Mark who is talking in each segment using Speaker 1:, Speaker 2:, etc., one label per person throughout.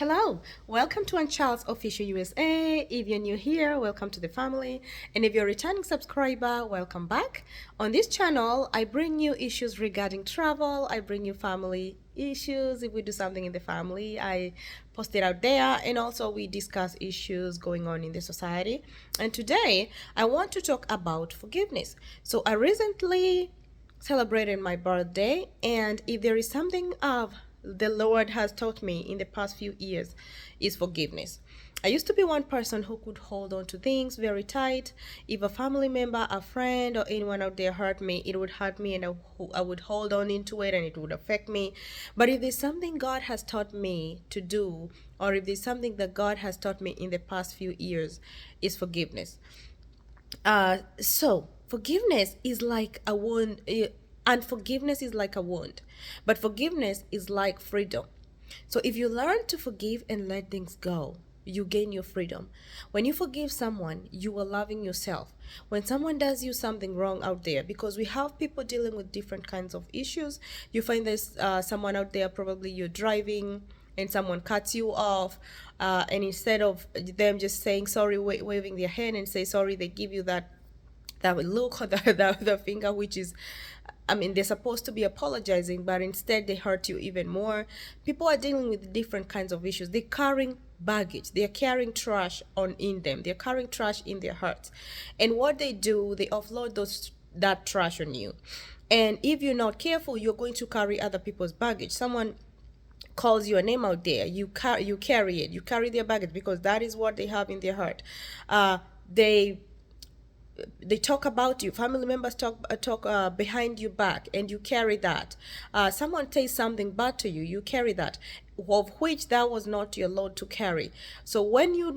Speaker 1: Hello, welcome to Unchild's Official USA. If you're new here, welcome to the family. And if you're a returning subscriber, welcome back. On this channel, I bring you issues regarding travel. I bring you family issues. If we do something in the family, I post it out there. And also we discuss issues going on in the society. And today, I want to talk about forgiveness. So I recently celebrated my birthday, and if there is something of the Lord has taught me in the past few years is forgiveness. I used to be one person who could hold on to things very tight. If a family member, a friend, or anyone out there hurt me, it would hurt me, and I would hold on into it and it would affect me. But if there's something God has taught me to do, or if there's something that God has taught me in the past few years, is forgiveness. So forgiveness is like a wound, and forgiveness is like a wound, but forgiveness is like freedom. So if you learn to forgive and let things go, you gain your freedom. When you forgive someone, you are loving yourself. When someone does you something wrong out there, because we have people dealing with different kinds of issues, you find there's someone out there, probably you're driving and someone cuts you off, and instead of them just saying sorry, waving their hand and say sorry, they give you that look or the finger, which is, I mean, they're supposed to be apologizing, but instead they hurt you even more. People are dealing with different kinds of issues. They're carrying baggage. They're carrying trash in them. They're carrying trash in their hearts. And what they do, they offload that trash on you. And if you're not careful, you're going to carry other people's baggage. Someone calls your name out there, you carry it. You carry their baggage because that is what they have in their heart. They talk about you. Family members talk behind your back, and you carry that. Someone says something bad to you, you carry that, of which that was not your load to carry. So when you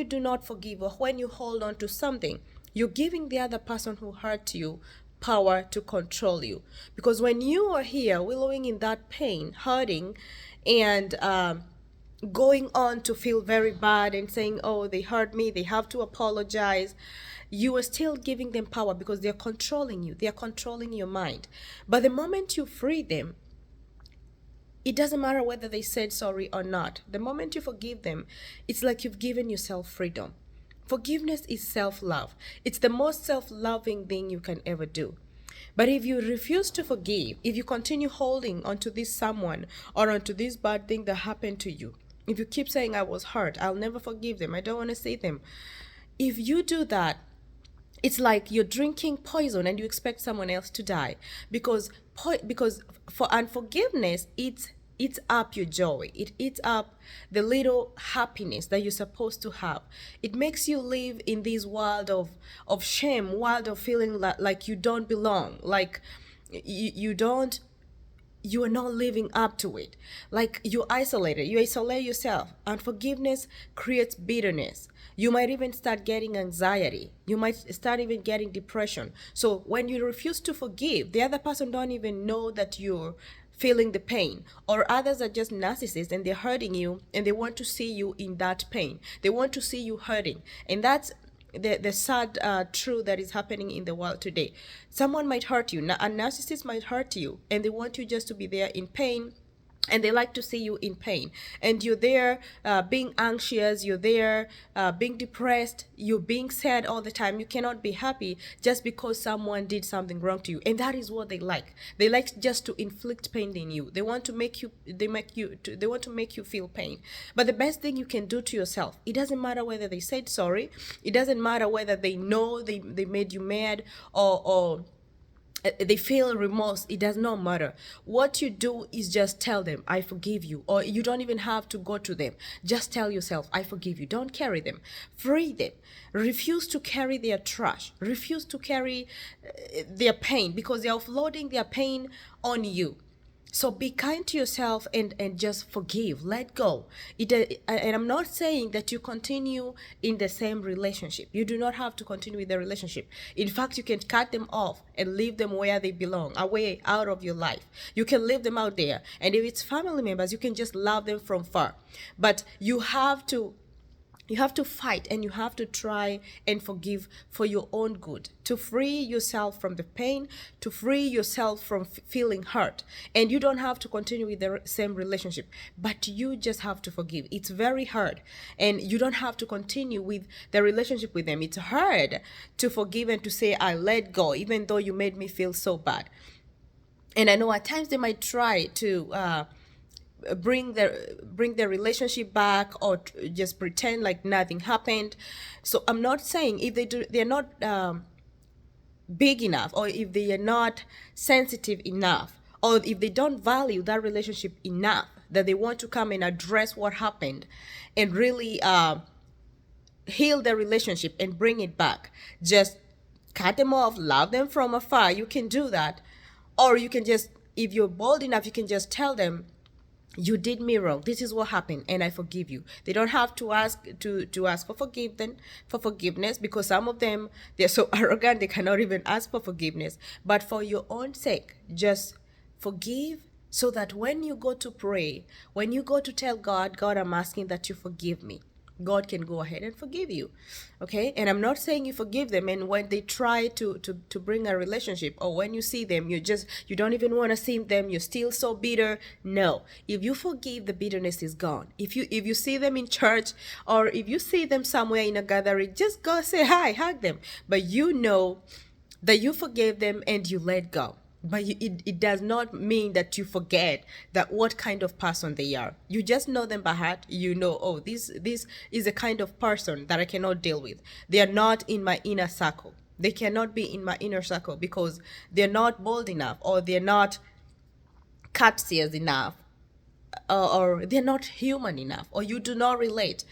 Speaker 1: do not forgive, or when you hold on to something, you're giving the other person who hurt you power to control you. Because when you are here wallowing in that pain, hurting, and going on to feel very bad and saying, oh, they hurt me, they have to apologize, you are still giving them power because they're controlling you. They're controlling your mind. But the moment you free them, it doesn't matter whether they said sorry or not. The moment you forgive them, it's like you've given yourself freedom. Forgiveness is self-love. It's the most self-loving thing you can ever do. But if you refuse to forgive, if you continue holding onto this someone or onto this bad thing that happened to you, if you keep saying, I was hurt, I'll never forgive them, I don't want to see them. If you do that, it's like you're drinking poison and you expect someone else to die, because for unforgiveness, it eats up your joy. It eats up the little happiness that you're supposed to have. It makes you live in this world of shame, world of feeling like you don't belong, like you are not living up to it, like you're isolated. You isolate yourself. Unforgiveness creates bitterness. You might even start getting anxiety. You might start even getting depression. So when you refuse to forgive, the other person don't even know that you're feeling the pain. Or others are just narcissists and they're hurting you, and they want to see you in that pain. They want to see you hurting. And that's the sad truth that is happening in the world today. Someone might hurt you, a narcissist might hurt you, and they want you just to be there in pain, and they like to see you in pain, and you're there being anxious, you're there being depressed, you're being sad all the time. You cannot be happy just because someone did something wrong to you. And that is what they like. They like just to inflict pain in you. They want to make you feel pain. But the best thing you can do to yourself, it doesn't matter whether they said sorry, it doesn't matter whether they know they made you mad, or they feel remorse, it does not matter. What you do is just tell them, I forgive you. Or you don't even have to go to them. Just tell yourself, I forgive you. Don't carry them. Free them. Refuse to carry their trash. Refuse to carry their pain, because they're offloading their pain on you. So be kind to yourself and just forgive, let go. And I'm not saying that you continue in the same relationship. You do not have to continue with the relationship. In fact, you can cut them off and leave them where they belong, away, out of your life. You can leave them out there. And if it's family members, you can just love them from far. But you have to You have to fight and you have to try and forgive for your own good, to free yourself from the pain, to free yourself from feeling hurt. And you don't have to continue with the same relationship, but you just have to forgive. It's very hard. And you don't have to continue with the relationship with them. It's hard to forgive and to say, I let go, even though you made me feel so bad. And I know at times they might try to bring their relationship back, or just pretend like nothing happened. So I'm not saying if they're not big enough, or if they are not sensitive enough, or if they don't value that relationship enough that they want to come and address what happened and really heal the relationship and bring it back. Just cut them off, love them from afar. You can do that. Or you can just, if you're bold enough, you can just tell them, you did me wrong, this is what happened, and I forgive you. They don't have to ask for forgiveness, because some of them, they're so arrogant they cannot even ask for forgiveness. But for your own sake, just forgive, so that when you go to pray, when you go to tell God, God, I'm asking that you forgive me, God can go ahead and forgive you. Okay? And I'm not saying you forgive them, and when they try to bring a relationship, or when you see them, you don't even want to see them, you're still so bitter. No. If you forgive, the bitterness is gone. If you see them in church, or if you see them somewhere in a gathering, just go say hi, hug them. But you know that you forgave them and you let go. But it does not mean that you forget that what kind of person they are. You just know them by heart. You know, oh, this is a kind of person that I cannot deal with. They are not in my inner circle. They cannot be in my inner circle because they're not bold enough, or they're not courteous enough, or they're not human enough, or you do not relate.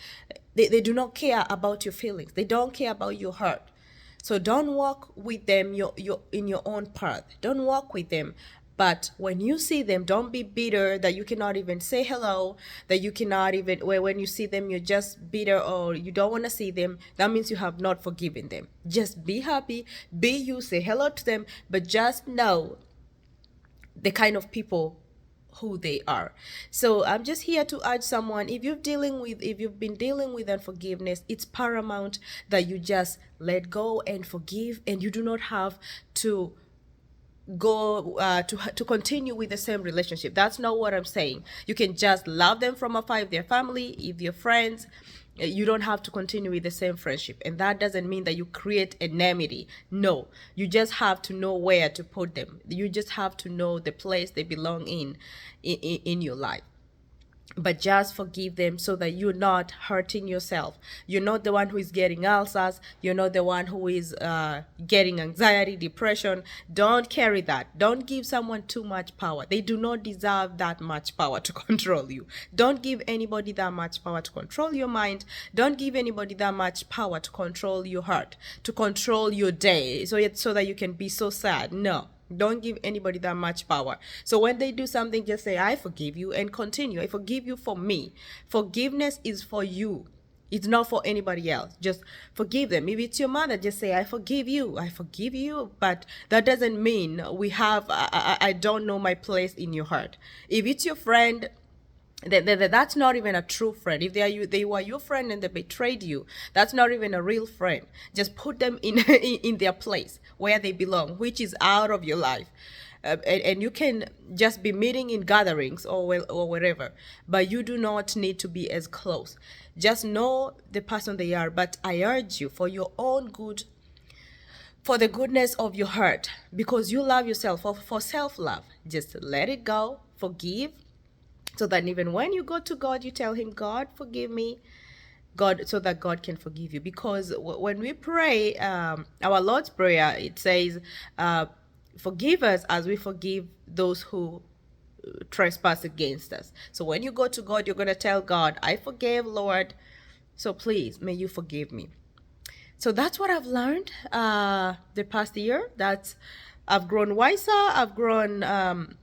Speaker 1: They do not care about your feelings. They don't care about your hurt. So don't walk with them in your own path. Don't walk with them. But when you see them, don't be bitter that you cannot even say hello, that you cannot even, when you see them, you're just bitter, or you don't want to see them. That means you have not forgiven them. Just be happy, be you, say hello to them, but just know the kind of people who they are. So I'm just here to urge someone, if you've been dealing with unforgiveness, it's paramount that you just let go and forgive, and you do not have to go to continue with the same relationship. That's not what I'm saying. You can just love them from afar. If they're family, if they're friends, you don't have to continue with the same friendship. And that doesn't mean that you create enmity. No, you just have to know where to put them. You just have to know the place they belong in your life. But just forgive them, so that you're not hurting yourself. You're not the one who is getting ulcers. You're not the one who is getting anxiety, depression. Don't carry that. Don't give someone too much power. They do not deserve that much power to control you. Don't give anybody that much power to control your mind. Don't give anybody that much power to control your heart, to control your day, so that you can be so sad. No. Don't give anybody that much power. So when they do something, just say, I forgive you, and continue. I forgive you for me. Forgiveness is for you. It's not for anybody else. Just forgive them. If it's your mother, just say, I forgive you. I forgive you. But that doesn't mean I don't know my place in your heart. If it's your friend, that's not even a true friend. If they were your friend and they betrayed you, that's not even a real friend. Just put them in their place where they belong, which is out of your life. And you can just be meeting in gatherings or wherever, but you do not need to be as close. Just know the person they are. But I urge you, for your own good, for the goodness of your heart, because you love yourself, for self-love, just let it go, forgive, so that even when you go to God, you tell him, God, forgive me, God, so that God can forgive you. Because when we pray, our Lord's Prayer, it says, forgive us as we forgive those who trespass against us. So when you go to God, you're going to tell God, I forgive, Lord, so please, may you forgive me. So that's what I've learned the past year. I've grown wiser. I've grown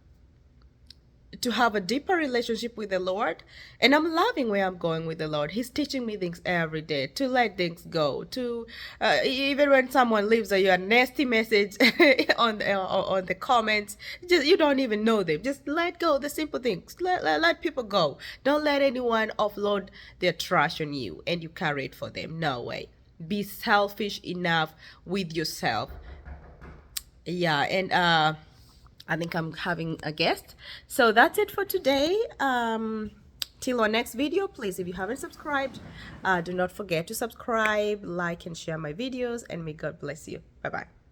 Speaker 1: to have a deeper relationship with the Lord. And I'm loving where I'm going with the Lord. He's teaching me things every day, to let things go, to even when someone leaves you a nasty message on the comments, just you don't even know them, just let go the simple things. Let people go. Don't let anyone offload their trash on you and you carry it for them. No way. Be selfish enough with yourself. Yeah. And I think I'm having a guest. So that's it for today. Till our next video, please, if you haven't subscribed, do not forget to subscribe, like, and share my videos, and may God bless you. Bye-bye.